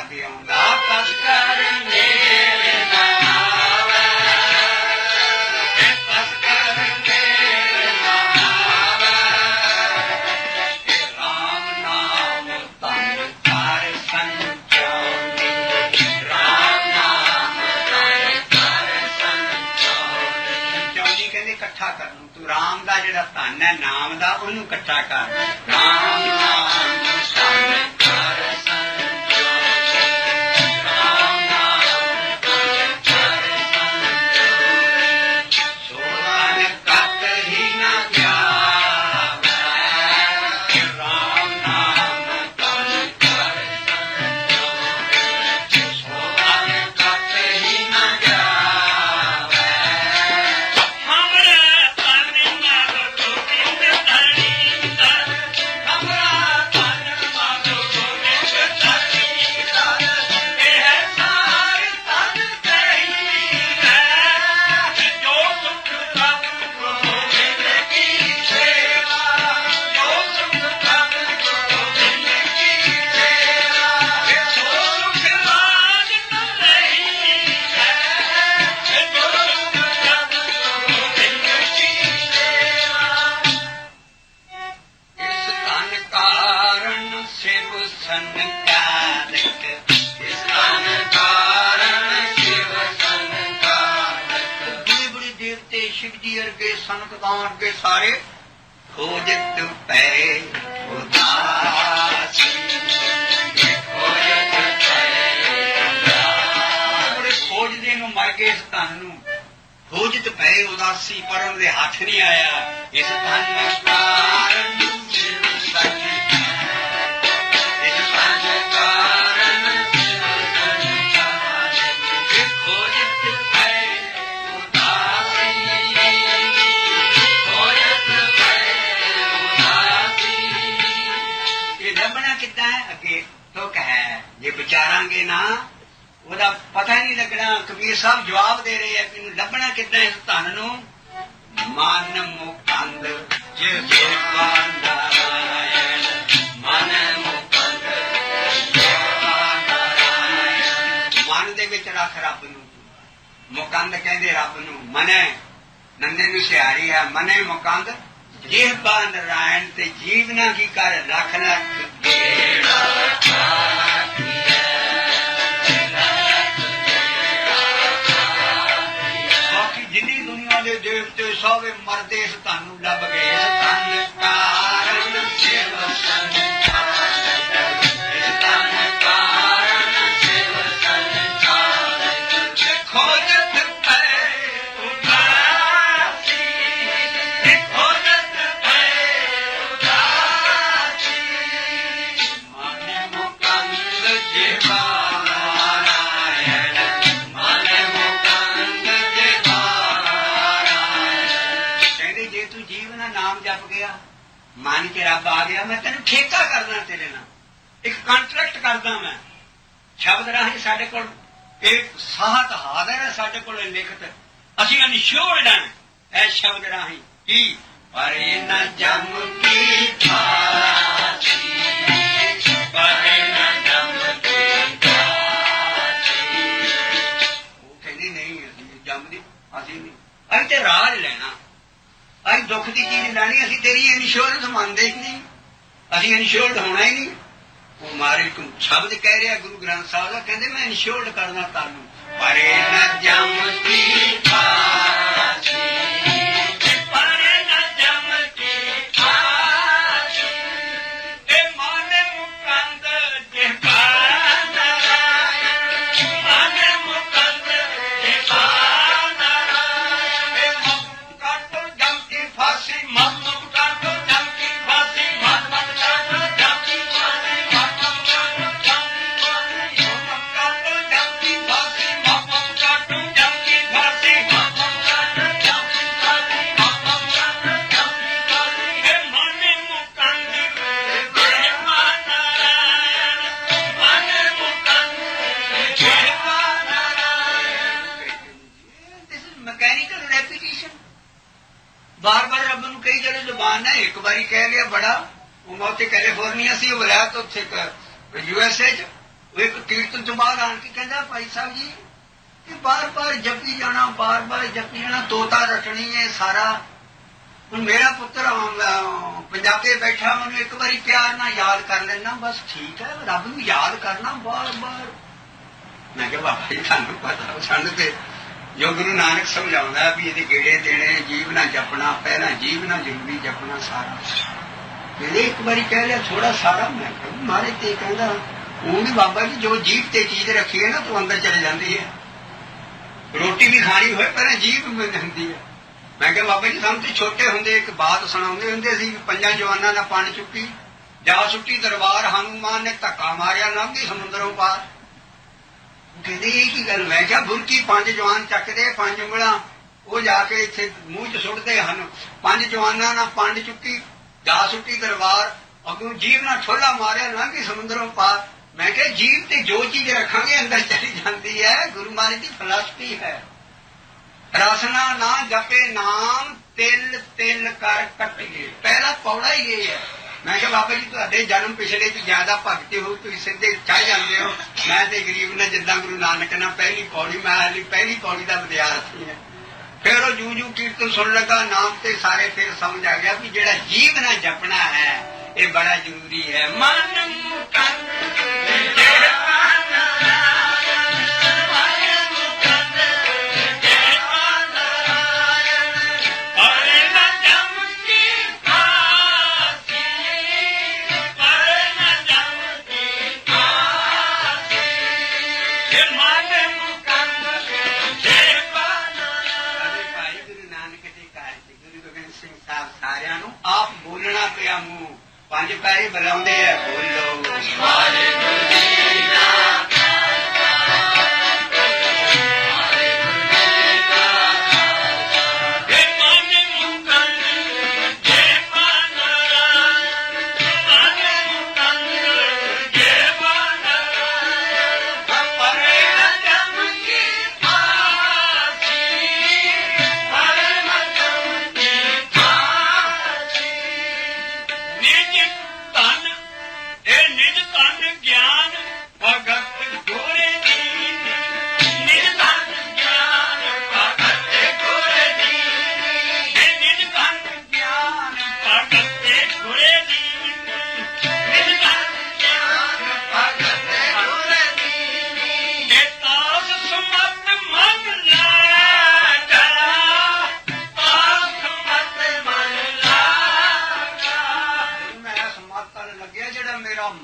ਲਾਗੇ ਆਉਂਦਾ ਪਸ ਕਰ ਮੇਰੇ ਨਾ ਆਵੇ ਪਸ ਕਰ ਮੇਰੇ ਨਾ ਆਵੇ ਰਾਮ ਨਾਮ ਤਨ ਕਰ ਸੰਚਾਉਣੀ ਰਾਮ ਨਾਮ ਤਨ ਕਰ ਸੰਚਾਉਣੀ ਕਹਿੰਦੇ ਇਕੱਠਾ ਕਰ ਲੂੰ ਤੂੰ ਰਾਮ ਦਾ ਜਿਹੜਾ ਧਨ ਹੈ ਨਾਮ ਦਾ ਉਹਨੂੰ ਇਕੱਠਾ ਕਰ ਰਾਮ ਨਾਮ ਤਨ ਕਰ ਸੰਤਾਨ ਕੇ ਸਾਰੇ ਖੋਜਤ ਪੈ ਉਦਾਸੀ ਖੋਜਤ ਪੈ ਬੜੇ ਖੋਜਦੇ ਨੂੰ ਮਰ ਗਏ ਇਸ ਧਨ ਨੂੰ ਖੋਜਤ ਪੈ ਉਦਾਸੀ ਪਰ ਉਹਦੇ ਹੱਥ ਨਹੀਂ ਆਇਆ ਇਸ ਧਨ ਕਾਰਨ ਜੇ ਵਿਚਾਰਾਂਗੇ ਨਾ ਉਹਦਾ ਪਤਾ ਨਹੀਂ ਲੱਗਣਾ ਕਬੀਰ ਸਾਹਿਬ ਜਵਾਬ ਦੇ ਰਹੇ ਆ ਕਿ ਇਹਨੂੰ ਲੱਭਣਾ ਕਿੱਦਾਂ ਇਸ ਧਨ ਨੂੰ ਮਨ ਮੁਕੰਦ ਜਿਵਾ ਨਾਰਾਇਣ ਮਨ ਮੁਕੰਦ ਜਿਵਾ ਨਾਰਾਇਣ ਮਨ ਦੇ ਵਿੱਚ ਰੱਖ ਰੱਬ ਨੂੰ ਮੁਕੰਦ ਕਹਿੰਦੇ ਰੱਬ ਨੂੰ ਮਨੇ ਨੰਦੇ ਨੂੰ ਸਿਹਾਰੀ ਆ ਮਨੇ ਮੁਕੰਦ ਜਿਵਾ ਨਾਰਾਇਣ ਤੇ ਜੀਵਨਾ ਕੀ ਕਰ ਰੱਖ ਰੱਖ ਜਿੰਨੀ ਦੁਨੀਆ ਦੇ ਦੇਵਤੇ ਸਾਰੇ ਮਰਦੇ ਇਸ ਧਨ ਨੂੰ ਲੱਭ ਗਏ ਇਸ ਧਨ ਕਾਰਨ ਸਿਵ ਸੰਸਾਰ ਇਸ ਧਨ ਕਾਰਨ ਸਿਵ ਸੰਸਾਰ ਖੋਜਤ ਪੈ ਉਦਾਸੀ ਖੋਜਤ ਪੈ ਉਦਾਸੀ ਮਨ ਮੁਕੰਦ ਜਿਵਾ ਮਨ ਚ ਰੱਬ ਆ ਗਿਆ ਮੈਂ ਤੈਨੂੰ ਠੇਕਾ ਕਰਨਾ ਤੇਰੇ ਨਾਲ ਇੱਕ ਕੰਟਰੈਕਟ ਕਰਦਾ ਮੈਂ ਸ਼ਬਦ ਰਾਹੀਂ ਸਾਡੇ ਕੋਲ ਇੱਕ ਸਾਹਤ ਹਾਦ ਹੈ ਸਾਡੇ ਕੋਲ ਲਿਖਤ ਅਸੀਂ ਅਨਸ਼ੋਰਡ ਹਾਂ ਇਹ ਸ਼ਬਦ ਰਾਹੀਂ ਕੀ ਪਰ ਇਹਨਾਂ ਜਮ ਕੀ ਥਾਸੀ ਪਰ ਇਹਨਾਂ ਜਮ ਕੀ ਥਾਸੀ ਉਹ ਕਹਿੰਦੀ ਨਹੀਂ ਅਸੀਂ ਜਮ ਦੀ ਅਸੀਂ ਨਹੀਂ ਅਸੀਂ ਤੇ ਰਾਜ ਲੈਣਾ ਅਸੀਂ ਦੁੱਖ ਦੀ ਚੀਜ਼ ਲੈਣੀ ਅਸੀਂ ਤੇਰੀ ਇੰਸ਼ੋਰੈਂਸ ਮੰਨਦੇ ਹੀ ਨਹੀਂ ਅਸੀਂ ਇੰਸ਼ੋਰਡ ਹੋਣਾ ਹੀ ਨਹੀਂ ਉਹ ਮਾਰੇ ਸ਼ਬਦ ਕਹਿ ਰਿਹਾ ਗੁਰੂ ਗ੍ਰੰਥ ਸਾਹਿਬ ਦਾ ਕਹਿੰਦੇ ਮੈਂ ਇੰਸ਼ੋਰਡ ਕਰਨਾ ਤੁਹਾਨੂੰ ਪਰੇ ਨਾ ਜਮ ਕੀ ਫਾਸੀ ਪਰੇ ਨਾ ਜਮ ਕੀ ਫਾਸੀ ਇਹ ਮਨ ਮੁਕੰਦ ਜਿਵਾ ਨਾਰਾਇਣ ਮਨ ਮੁਕੰਦ ਜਿਵਾ फांसी मत मत काटो जम की फांसी मत मत काटो जम की फांसी मत मत काटो जम की फांसी मत मत काटो जम की फांसी मत मत काटो जम की फांसी मत मत काटो जम की फांसी हे मन मुकंद जिवा नारायण मन मुकंद जिवा Narayan this is mechanical repetition बार बार रब ਨੂੰ ਕਈ ਜਿਹੜੇ ਜ਼ੁਬਾਨ ਹੈ ਇੱਕ ਵਾਰੀ ਕਹਿ ਲਿਆ ਬੜਾ ਉਹ ਉੱਥੇ ਕੈਲੀਫੋਰਨੀਆ ਸੀ ਉਹ ਰਿਹਾ ਤਾਂ ਉੱਥੇ USA 'ਚ ਉਹ ਇੱਕ ਕੀਰਤਨ ਤੋਂ ਬਾਅਦ ਆਣ ਕੇ ਕਹਿੰਦਾ ਭਾਈ ਸਾਹਿਬ ਜੀ ਕਿ ਬਾਰ-ਬਾਰ ਜਪੀ ਜਾਣਾ, ਬਾਰ-ਬਾਰ ਜਪੀ ਜਾਣਾ, ਤੋਤਾ ਰਟਣੀ ਹੈ ਸਾਰਾ। ਹੁਣ ਮੇਰਾ ਪੁੱਤਰ ਪੰਜਾਬੇ ਬੈਠਾ, ਉਹਨੂੰ ਇੱਕ ਵਾਰੀ ਪਿਆਰ ਨਾਲ ਯਾਦ ਕਰ ਲੈਣਾ ਬਸ ਠੀਕ ਹੈ, ਰੱਬ ਨੂੰ ਯਾਦ ਕਰਨਾ ਬਾਰ-ਬਾਰ। ਮੈਂ ਕਿਹਾ ਬਾਬਾ ਜੀ ਤੁਹਾਨੂੰ ਪਤਾ, ਸਾਨੂੰ ਤੇ ਜੋ ਗੁਰੂ ਨਾਨਕ ਸਮਝਾਉਂਦਾ ਵੀ ਇਹਦੇ ਗੇੜੇ ਦੇਣੇ, ਜੀਵ ਨਾ ਜਪਣਾ, ਪਹਿਲਾਂ ਜੀਵ ਨਾ ਜ਼ਰੂਰੀ ਜਪਣਾ ਸਾਰਾ। ਇਹਨੇ ਇੱਕ ਵਾਰੀ ਕਹਿ ਲਿਆ ਥੋੜਾ ਸਾਰਾ। ਮੈਂ ਕਿਹਾ ਮਾਰੇ ਤੇ ਕਹਿੰਦਾ ਉਹ ਵੀ ਬਾਬਾ ਜੀ ਜੋ ਜੀਭ ਤੇ ਚੀਜ਼ ਰੱਖੀ ਹੈ ਨਾ ਤੂੰ ਅੰਦਰ ਚਲੇ ਜਾਂਦੀ ਹੈ। ਰੋਟੀ ਵੀ ਖਾਣੀ ਹੋਏ ਪਹਿਲਾਂ ਜੀਭ ਹੁੰਦੀ ਹੈ। ਮੈਂ ਕਿਹਾ ਬਾਬਾ ਜੀ ਸਾਨੂੰ ਤੇ ਛੋਟੇ ਹੁੰਦੇ ਇੱਕ ਬਾਤ ਸੁਣਾਉਂਦੇ ਹੁੰਦੇ ਸੀ, 5 ਜਵਾਨਾਂ ਨਾਲ ਪਾਣੀ ਚੁੱਕੀ, ਜਾ ਸੁੱਟੀ ਦਰਬਾਰ, ਹਨੂਮਾਨ ਨੇ ਧੱਕਾ ਮਾਰਿਆ, ਲੰਘੀ ਸਮੁੰਦਰੋਂ ਪਾਰ। ਕਹਿੰਦੇ ਇਹ ਕੀ ਗੱਲ? ਮੈਂ ਕਿਹਾ ਬੁਰਕੀ 5 ਜਵਾਨ ਚੱਕਦੇ, 5 ਉਂਗਲਾਂ ਉਹ ਜਾ ਕੇ ਇੱਥੇ ਮੂੰਹ 'ਚ ਸੁੱਟਦੇ ਹਨ। 5 ਜਵਾਨਾਂ ਨਾਲ ਪੰਡ ਚੁੱਕੀ, ਜਾ ਸੁੱਟੀ ਦਰਬਾਰ, ਅੱਗੋਂ ਜੀਭ ਨਾਲ ਠੋਲਾ ਮਾਰਿਆ, ਲੰਘੀ ਸਮੁੰਦਰੋਂ ਪਾਰ। ਮੈਂ ਕਿਹਾ ਜੀਭ ਤੇ ਜੋ ਚੀਜ਼ ਰੱਖਾਂਗੇ ਅੰਦਰ ਚਲੀ ਜਾਂਦੀ ਹੈ। ਗੁਰੂ ਮਹਾਰਾਜ ਦੀ ਫਲਸਫੀ ਹੈ। ਰਸਨਾ ਨਾ ਜਪੇ ਨਾਮ, ਤਿਲ ਤਿਲ ਕਰ ਕੱਟੀਏ। ਪਹਿਲਾ ਪੌੜਾ ਹੀ ਇਹ ਹੈ। ਮੈਂ ਕਿਹਾ ਬਾਬਾ ਜੀ ਤੁਹਾਡੇ ਜਨਮ ਪਿਛਲੇ 'ਚ ਜ਼ਿਆਦਾ ਭਗਤੀ ਹੋਊ, ਤੁਸੀਂ ਸਿੱਧੇ ਚੜ ਜਾਂਦੇ ਹੋ। ਮੈਂ ਤੇ ਗਰੀਬ ਨੇ ਜਿੱਦਾਂ ਗੁਰੂ ਨਾਨਕ ਨਾਲ ਪਹਿਲੀ ਪੌੜੀ, ਮੈਂ ਹਾਲੀ ਪਹਿਲੀ ਪੌੜੀ ਦਾ ਵਿਦਿਆਰਥੀ ਹਾਂ। ਫਿਰ ਉਹ ਜੂ ਕੀਰਤਨ ਸੁਣ ਲੱਗਾ ਨਾਮ ਤੇ ਸਾਰੇ, ਫਿਰ ਸਮਝ ਆ ਗਿਆ ਵੀ ਜਿਹੜਾ ਜੀਵ ਨਾਲ ਜਪਣਾ ਹੈ ਇਹ ਬੜਾ ਜ਼ਰੂਰੀ ਹੈ। ਮਨ ਮੁਕੰਦ ਸਾਰਿਆਂ ਨੂੰ ਆਪ ਬੋਲਣਾ ਪਿਆ ਮੂੰਹ, 5 ਪੈਰੇ ਬੁਲਾਉਂਦੇ ਆ, ਬੋਲੋ ਵਾਹਿਗੁਰੂ ਜੀ ਦਾ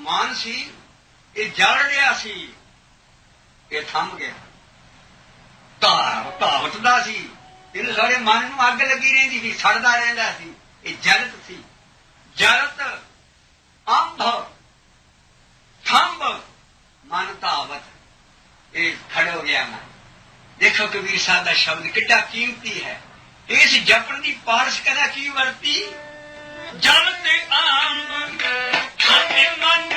ਮਨ ਸੀ ਇਹ ਜਲ ਰਿਹਾ ਸੀ, ਇਹ ਥੰਮ ਗਿਆ। ਧਾਵਤ ਦਾ ਸੀ, ਇਹਨੂੰ ਸਾਰੇ ਮਨ ਨੂੰ ਅੱਗ ਲੱਗੀ ਰਹਿੰਦੀ ਸੀ, ਸੜਦਾ ਰਹਿੰਦਾ ਸੀ। ਇਹ ਜਲਤ ਸੀ, ਜਲਤ ਅੰਭ ਥੰਬ ਮਨ ਧਾਵਤ, ਇਹ ਖੜ ਹੋ ਗਿਆ ਮਨ। ਦੇਖੋ ਕਬੀਰ ਸਾਹਿਬ ਦਾ ਸ਼ਬਦ ਕਿੱਡਾ ਕੀਮਤੀ ਹੈ। ਇਸ ਜਪਣ ਦੀ ਪਾਰਸ ਕਦਾ ਕੀ ਵਰਤੀ? ਜਲ ਤੇ ਅੰਭ ਖਾਤੇ ਮਨ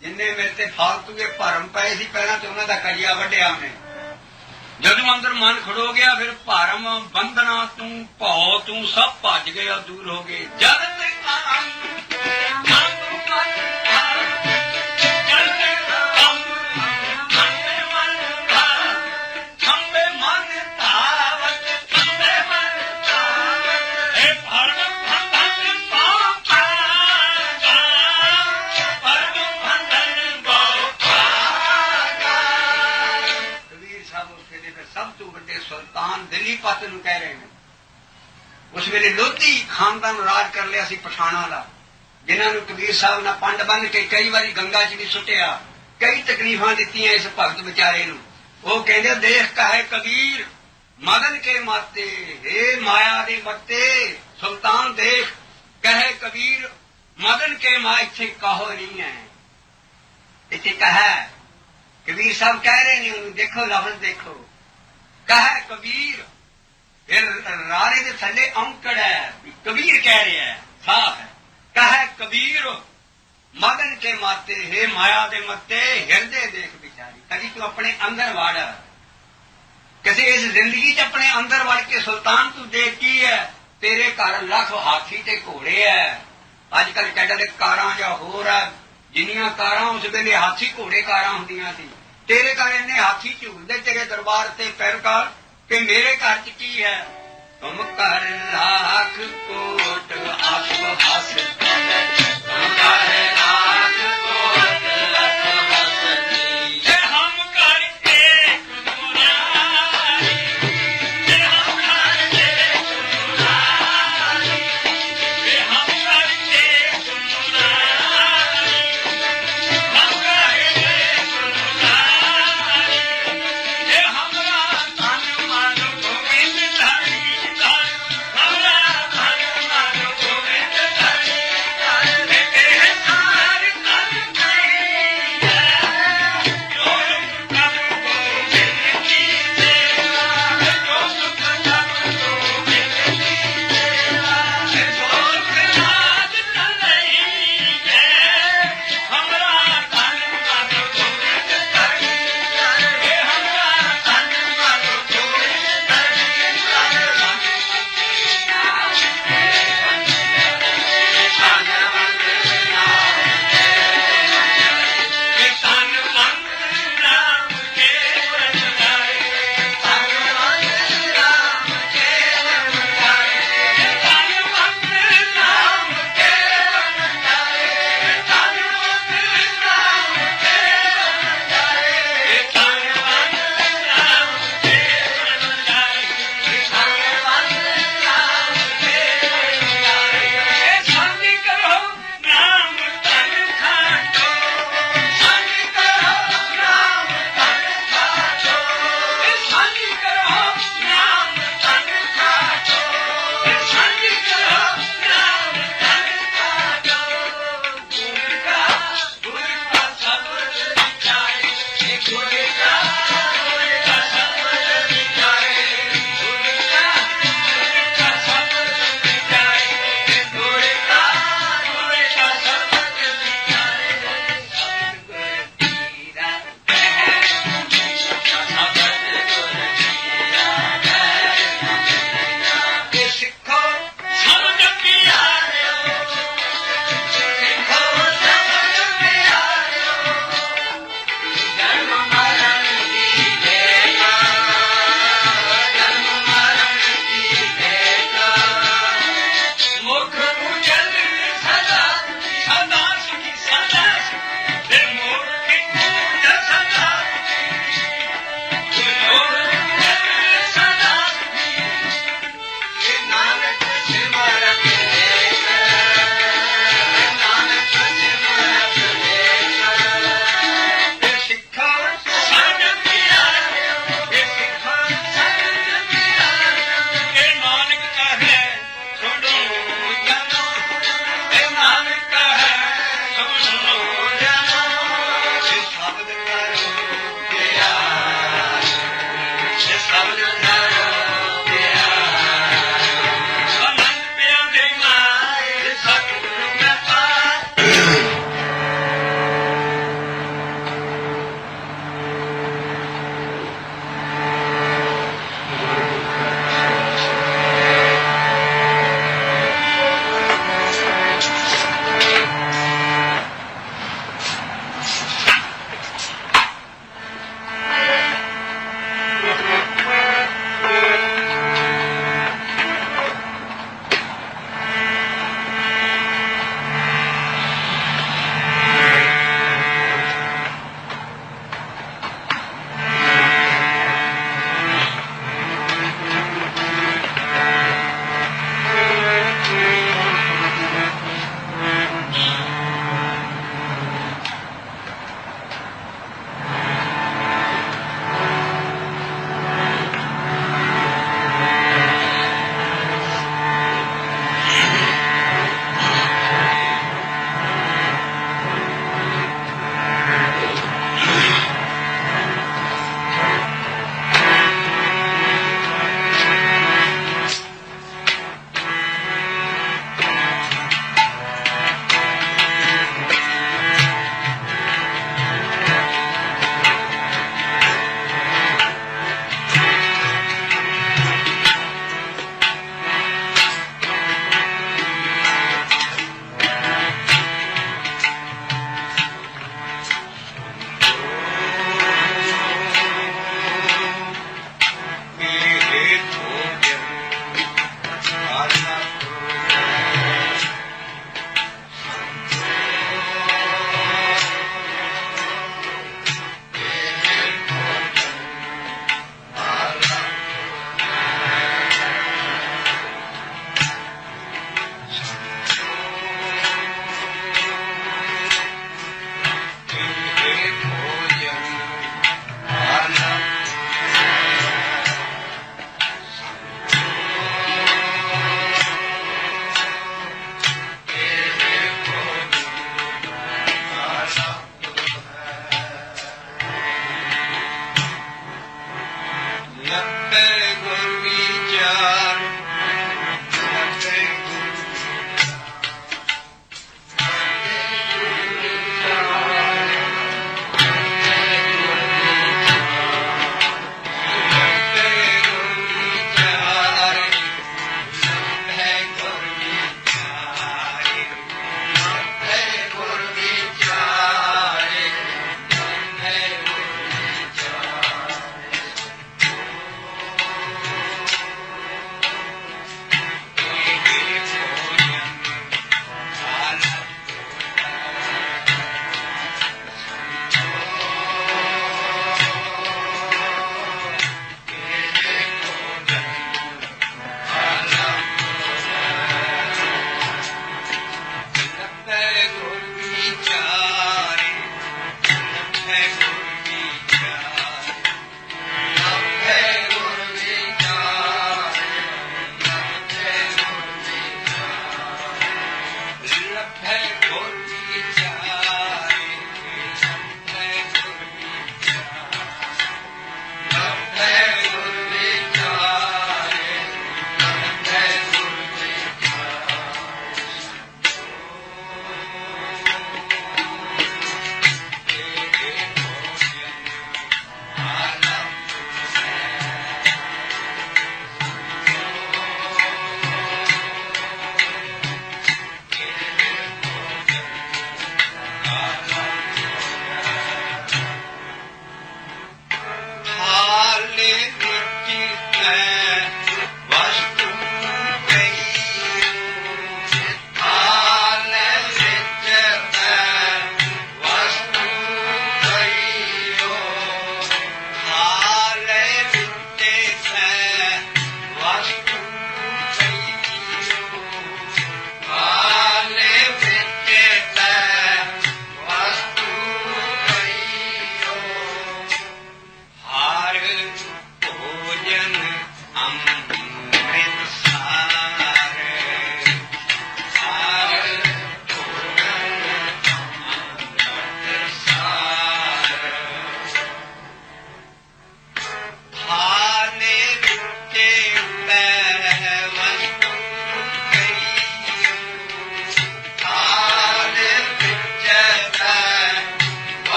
ਜਿੰਨੇ ਮੇਰੇ ਤੇ ਫਾਲਤੂ ਦੇ ਭਰਮ ਪਏ ਸੀ ਪਹਿਲਾਂ ਤੇ ਉਹਨਾਂ ਦਾ ਕਜੀਆ ਵੱਢਿਆ ਉਹਨੇ। ਜਦੋਂ ਅੰਦਰ ਮਨ ਖੜੋ ਗਿਆ ਫਿਰ ਭਰਮ ਬੰਧਨਾ ਤੂੰ ਭਉ ਤੂੰ ਸਭ ਭੱਜ ਗਏ, ਦੂਰ ਹੋ ਗਏ। ਜਦ ਤੇ ਸੁਲਤਾਨ ਦਿੱਲੀ ਪਾਸੇ ਨੂੰ ਕਹਿ ਰਹੇ ਨੇ। ਉਸ ਵੇਲੇ ਲੋਧੀ ਖਾਨਦਾਨ ਰਾਜ ਕਰ ਲਿਆ ਸੀ ਪਠਾਣਾ ਦਾ, ਜਿਨ੍ਹਾਂ ਨੂੰ ਕਬੀਰ ਸਾਹਿਬ ਨਾਲ ਪੰਡ ਬੰਨ ਕੇ ਕਈ ਵਾਰੀ ਗੰਗਾ 'ਚ ਵੀ ਸੁੱਟਿਆ, ਕਈ ਤਕਲੀਫਾਂ ਦਿੱਤੀਆਂ ਇਸ ਭਗਤ ਵਿਚਾਰੇ ਨੂੰ। ਉਹ ਕਹਿੰਦੇ ਦੇਖ ਕਹੇ ਕਬੀਰ ਮਦਨ ਕੇ ਮਾਤੇ, ਏ ਮਾਇਆ ਦੇ ਮੱਤੇ ਸੁਲਤਾਨ ਦੇਖ ਕਹੇ ਕਬੀਰ ਮਦਨ ਕੇ ਮਾ, ਇੱਥੇ ਕਹੋ ਨਹੀਂ ਹੈ, ਇੱਥੇ ਕਹੇ। ਕਬੀਰ ਸਾਹਿਬ ਕਹਿ ਰਹੇ ਨੇ ਉਹਨੂੰ, ਦੇਖੋ ਲਫ਼ਜ਼ ਦੇਖੋ, ਕਹੇ ਕਬੀਰ। ਫਿਰ ਰਾਰੇ ਦੇ ਥੱਲੇ ਔਂਕੜ ਹੈ, ਕਬੀਰ ਕਹਿ ਰਿਹਾ ਹੈ, ਸਾਫ਼ ਹੈ। ਕਹੇ ਕਬੀਰ ਮਦਨ ਕੇ ਮਾਤੇ, हे ਮਾਇਆ ਦੇ ਮੱਤੇ ਹਿਰਦੇ ਦੇਖ ਵਿਚਾਰੀ। ਕਦੀ ਤੂੰ ਆਪਣੇ ਅੰਦਰ ਵੜ, ਕਿਸੇ ਇਸ ਜ਼ਿੰਦਗੀ 'ਚ ਆਪਣੇ ਅੰਦਰ ਵੜ ਕੇ ਸੁਲਤਾਨ ਤੂੰ ਦੇਖ ਕੀ ਹੈ। ਤੇਰੇ ਘਰ ਲੱਖ ਹਾਥੀ ਤੇ ਘੋੜੇ ਹੈ। ਅੱਜ ਕੱਲ੍ਹ ਕਹਿੰਦੇ ਕਾਰਾਂ ਜਾਂ ਹੋਰ ਹੈ। ਜਿੰਨੀਆਂ ਕਾਰਾਂ ਉਸ ਵੇਲੇ ਹਾਥੀ ਘੋੜੇ ਕਾਰਾਂ ਹੁੰਦੀਆਂ ਸੀ, ਤੇਰੇ ਘਰ ਇੰਨੇ ਹਾਥੀ ਝੂਲਦੇ ਤੇਰੇ ਦਰਬਾਰ ਤੇ ਪੈਰਕਾਰ ਕਿ ਮੇਰੇ ਘਰ 'ਚ ਕੀ ਹੈ। ਤੁਮ ਕਰ ਲੱਖ ਕੋਟ ਆਪ ਹੱਸ, ਤੁਮ ਕਰ ਲੱਖ ਕੋਟ ਆਪ ਹੱਸਦੀ, ਜੇ ਹਮ ਕਰਕੇ ਮੁਰਾਰੀ, ਜੇ ਹਮ ਕਰਕੇ ਮੁਰਾਰੀ, ਜੇ ਹਮ ਕਰਕੇ ਮੁਰਾਰੀ, ਹਮ ਕਰਕੇ ਮੁਰਾਰੀ, ਜੇ ਹਮਰਾ ਤਨ ਮਨ ਗੋਬਿੰਦ ਧਾਰੀ, ਹਮਰਾ ਤਨ ਮਨ ਗੋਬਿੰਦ ਧਾਰੀ, ਇਹ ਸਾਰ ਤਨ ਕਈ ਹੈ, ਜੋ ਸੁਖ ਤਨ ਗੋਬਿੰਦ ਕੀ ਸੇਵਾ, ਜੋ ਸੁਖ ਤਨ ਗੋਬਿੰਦ ਕੀ ਸੇਵਾ, ਜੋ ਸੁਖ ਨਾਦ ਤਨਈ ਹੈ, ਹਮਰਾ ਤਨ ਮਨ ਗੋਬਿੰਦ ਧਾਰੀ, ਇਹ ਹਮਰਾ ਤਨ ਮਨ ਗੋਬਿੰਦ ਧਾਰੀ, ਤਨ ਮਨ ਨਾਮ ਕੇ ਵਰਤਾਏ, ਤਨ ਮਨ ਨਾਮ ਕੇ ਵਰਤਾਏ, ਤਨ ਮਨ ਨਾਮ ਕੇ ਵਰਤਾਏ, ਤਨ ਮਨ ਨਾਮ ਕੇ ਵਰਤਾਏ, ਤਨ ਮਨ ਨਾਮ ਕੇ ਵਰਤਾਏ, ਤਨ ਮਨ ਨਾਮ ਕੇ ਵਰਤਾਏ, ਸਾਂਝੀ ਕਰੋ ਨਾਮ ਤਨ ਖਾਟੋ, ਸਾਂਝੀ ਕਰੋ ਨਾਮ ਤਨ ਖਾਟੋ, ਸਾਂਝੀ ਕਰੋ ਨਾਮ ਤਨ ਖਾਟੋ, ਸਾਂਝੀ ਕਰੋ ਨਾਮ ਤਨ ਖਾਟੋ, ਗੁਰ ਕਾ ਸ਼ਬਦ ਵਿਚਾਰੇ, ਗੁਰ ਕਾ ਸ਼ਬਦ ਵਿਚਾਰੇ, ਗੁਰ ਕਾ ਸ਼ਬਦ ਵਿਚਾਰੇ, ਗੁਰ ਕਾ ਸ਼ਬਦ ਵਿਚਾਰੇ, ਸਤਿਗੁਰ ਪੀਰਾ ਕਹਿ, ਸਤਿਗੁਰ ਪੀਰਾ ਕਹਿ, ਸਿੱਖੋ ਸ਼ਬਦ ਪਿਆਰਿਓ, ਸਿੱਖੋ ਸ਼ਬਦ ਪਿਆਰਿਓ, ਜਨਮ ਮਰਨ ਦੀ ਵੇਲਾ, ਜਨਮ ਮਰਨ ਦੀ ਵੇਲਾ, ਮੁਖ ਉਜਲ ਸਦਾ, ਸਦਾ ਸੁਖੀ ਸਦਾ ਸੁਖੀ, ਤੇ ਮੁਖ ਉਜਲ ਸਦਾ ਸੁਖੀ, ਮੁਖ ਉਜਲ ਸਦਾ ਸੁਖੀ, ਤੇ ਨਾਨਕ ਸਿਮਰਤ ਦੇਖ, ਨਾਨਕ ਸਿਮਰਤ ਦੇਖ, ਤੇ ਸਿੱਖੋ ਸ਼ਬਦ ਪਿਆਰਿਓ, ਤੇ ਸਿੱਖੋ ਸ਼ਬਦ ਪਿਆਰਿਓ, ਤੇ ਨਾਨਕ ਕਹੈ ਸੁਣੋ ਜਨੋ, ਤੇ ਨਾਨਕ ਕਹੈ ਸੁਣੋ ਜਨੋ, ਤੇ ਸ਼ਬਦ ਕਰੋ ਪਿਆਰ, ਤੇ ਸ਼ਬਦ ਕਰੋ ਪਿਆਰ, ਅਨੰਦ ਪਿਆਰੇ ਮਾਏ ਸਤਿਗੁਰੂ ਮੈਂ ਪਾਇਆ।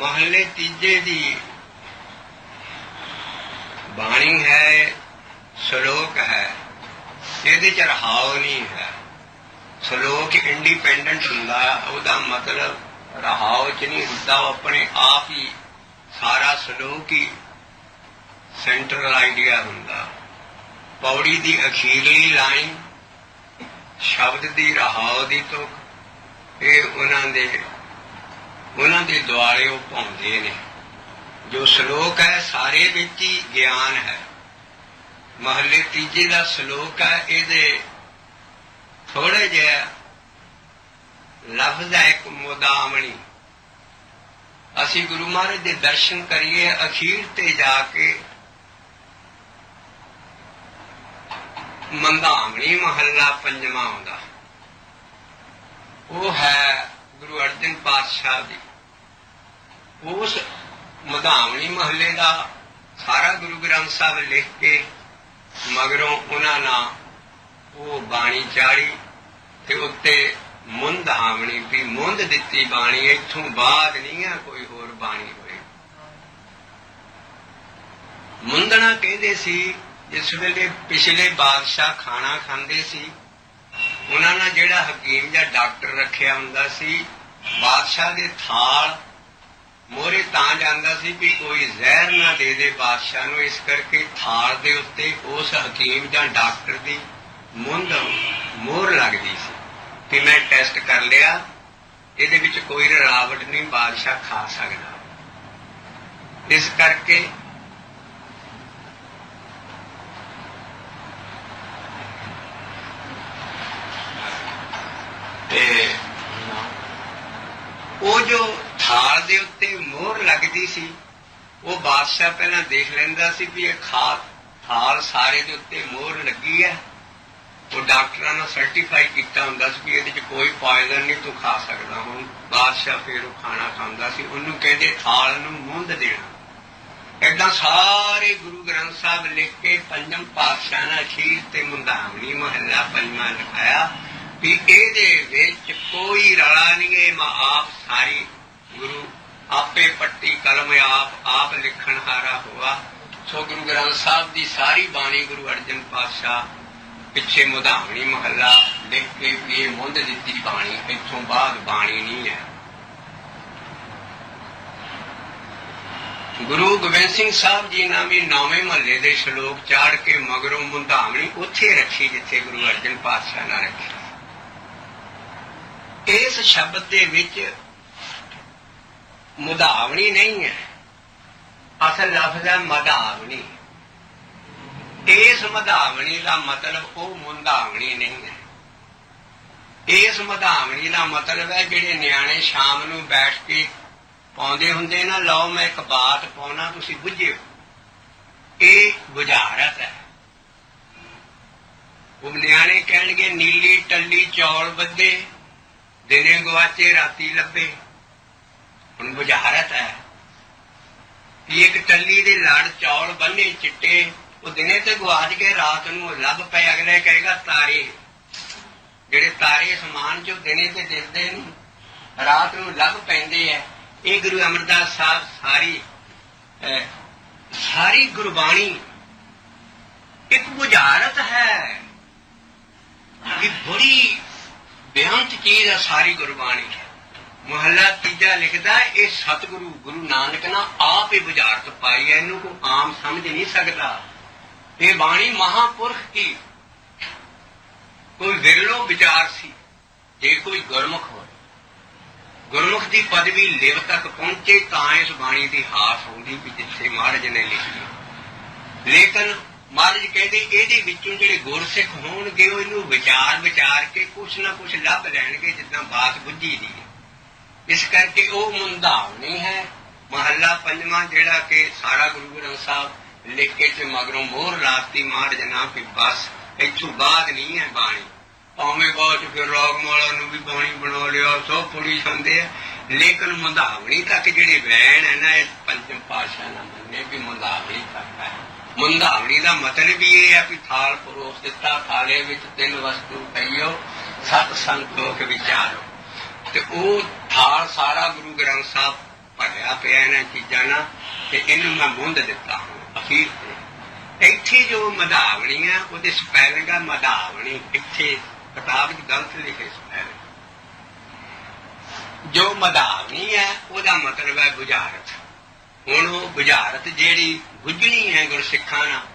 महले तीजे दी बाणी है, श्लोक है, ਇਹਦੇ ਚ ਰਹਾਉ नहीं है। श्लोक इंडिपेंडेंट हुंदा, ਉਹਦਾ मतलब रहाउ च नहीं हुंदा, अपने आप ही सारा श्लोक ही सेंट्रल आइडिया हुंदा। पौड़ी दी अखीरली लाइन शब्द दी रहाउ दी तुक, ਇਹ ਉਹਨਾਂ ਦੇ ਦੁਆਲੇ ਉਹ ਪਾਉਂਦੇ ਨੇ। जो श्लोक है सारे विच ही ज्ञान है। महले तीजे का श्लोक है, ये थोड़े जे लफ्ज है एक मुदामणी। असी गुरु महाराज के दर्शन करिए, अखीर ते जाके मंदामणी महला पंजवा आउंदा, वो है गुरु अर्जन पातशाह दी। उस मधावणी महले का सारा गुरु ग्रंथ साहब लिख के मगरों उन्होंने वो बाणी चाड़ी ते उत्ते मुंद हावणी भी मुंद दिती बाणी, इथों बाद नहीं है कोई होर बाणी होए। मुंदना कहते सी, जिस वेले पिछले बादशाह खाना खांदे सी, उन्होंने जिहड़ा हकीम या डॉक्टर रखिया हुंदा सी, बादशाह दे थाल मोहरे तां जांदा सी भी कोई जहर ना दे दे बादशाह नूं, इस करके थाल दे उत्ते उस हकीम या डॉक्टर दी मुंद मोहर लगदी सी कि मैं टेस्ट कर लिया, इहदे विच कोई रलावट नहीं, बादशाह खा सकदा। इस करके वो जो थाल दे उत्ते मोहर लगदी सी, वो बादशाह पहला देख लैंदा सी भी ये थाल सारे दे उत्ते मोहर लगी है। वो डॉक्टरां ने सर्टिफाई किया हुंदा सी भी इहदे च कोई पॉइजन नहीं तू खा सकदा। हुण बादशाह फिर वो खाना खांदा सी, उहनूं कहंदे थाल नूं मुंद देना। इदां सारे गुरु ग्रंथ साहब लिख के पंजम पातशाह ने अखीर ते मुंदावणी महला पंजवां लिखाया भी ਇਹਦੇ ਵਿੱਚ कोई रला नहीं है। मैं आप सारी गुरु आपे पट्टी कलम आप लिखण हारा हुआ। सो गुरु ग्रंथ साहब की सारी बाणी गुरु अर्जन पातशाह पिछे मुधावणी महला लिख के ये मुंद दिती बाणी, इथों बाद बाणी नहीं है। गुरु गोबिंद सिंह साहब जी ने भी 9वें महले के श्लोक चाड़ के मगरों मुंधावणी उत्थे रखी जिथे गुरु अर्जन पातशाह ने रखी। इस शब्द दे विच मुधावणी नहीं है, असल लफ्ज है मधावणी। इस मधावणी का मतलब वो मुंधावणी नहीं है। इस मधावणी का मतलब है जिहड़े न्याणे शाम नूं बैठ के पाउंदे हुंदे ना, लो मैं एक बात पाउणा तुसीं बुझिओ, ये बुझारत है। वो न्याणे कहणगे नीली टल्ली चौल बद्दे, दिने गवाचे राती लभे। हुण बुझारत है कि एक टल्ली दे लड़ चौल बन्ने चिट्टे, वो दिने ते गवाच के रात नूं लभ पे। अगले कहेगा तारे, जिहड़े तारे असमान चों दिने ते दिसदे नहीं, रात नूं लभ पैंदे है। ये गुरु अमरदास साहब सारी गुरबाणी एक बुझारत है कि बड़ी बेअंत चीज है सारी गुरबाणी। महला तीजा लिखता है ये सतगुरु गुरु नानक ना आप ही बुझारत पाई है, इनू को आम समझ नहीं सकता। ये बाणी महापुरख की कोई विरलो विचार सी। जे कोई गुरमुख हो, गुरमुख की पदवी लिव तक पहुंचे तां इस बाणी की हास होंदी भी जिथे महाराज ने लिखी। लेकिन महाराज कहते ये जिहड़े गुरसिख होणगे इनू विचार विचार के कुछ ना कुछ लभ लैणगे जिद्दां बात बुझी दी। इस करके वो मुंधावणी है। महला पंजवां जिहड़ा कि सारा गुरु ग्रंथ साहब लिख के ते मगरों मोहर लाती महाराज ना कि बस इथों बाद नहीं है बाणी। भावें बहुत फिर रोगमाला भी बाणी बना लिया, सब पुड़ी जाते हैं, लेकिन मुंधावणी तक जिहड़े वैन है ना, पंचम पातशाह ने मन्ने भी मुंधावणी तक है। मुंधावणी का मतलब भी ये है कि थाल परोस दिता, थाले विच 3 वस्तु पईओ, सत संतोख विचारो। ते वो थाल सारा गुरु ग्रंथ साहब भर ਭਰਿਆ ਪਿਆ ਇਹਨਾਂ ਚੀਜ਼ਾਂ ਨਾਲ ਤੇ ਇਹਨੂੰ ਮੈਂ ਮੁੰਦ ਦਿੱਤਾ ਹੁਣ ਅਖੀਰ ਤੇ। ਇੱਥੇ ਜੋ ਮਧਾਵਣੀ ਆ ਉਹਦੇ ਸਪੈਲਿੰਗ ਆ ਮਧਾਵਣੀ, ਇੱਥੇ ਕਿਤਾਬ 'ਚ ਗਲਤ ਲਿਖੇ ਸਪੈਲਿੰਗ। ਜੋ ਮਧਾਵਣੀ ਹੈ ਉਹਦਾ ਮਤਲਬ ਹੈ ਬੁਝਾਰਤ। ਹੁਣ ਉਹ ਬੁਝਾਰਤ ਜਿਹੜੀ ਬੁੱਝਣੀ ਹੈ ਗੁਰਸਿੱਖਾਂ ਨਾਲ,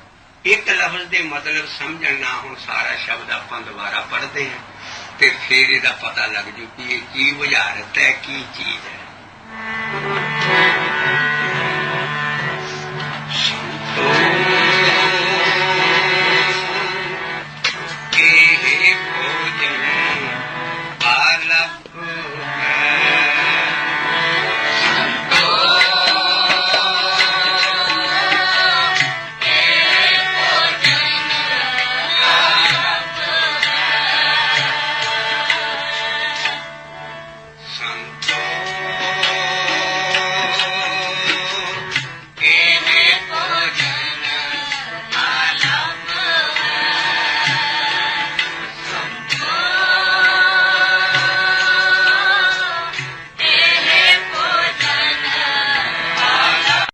ਇੱਕ ਲਫ਼ਜ਼ ਦੇ ਮਤਲਬ ਸਮਝਣ ਨਾਲ ਹੁਣ ਸਾਰਾ ਸ਼ਬਦ ਆਪਾਂ ਦੁਬਾਰਾ ਪੜ੍ਹਦੇ ਹਾਂ ਤੇ ਫਿਰ ਇਹਦਾ ਪਤਾ ਲੱਗ ਜੂ ਕਿ ਇਹ ਕੀ ਬੁਝਾਰਤ ਹੈ, ਕੀ ਚੀਜ਼ ਹੈ।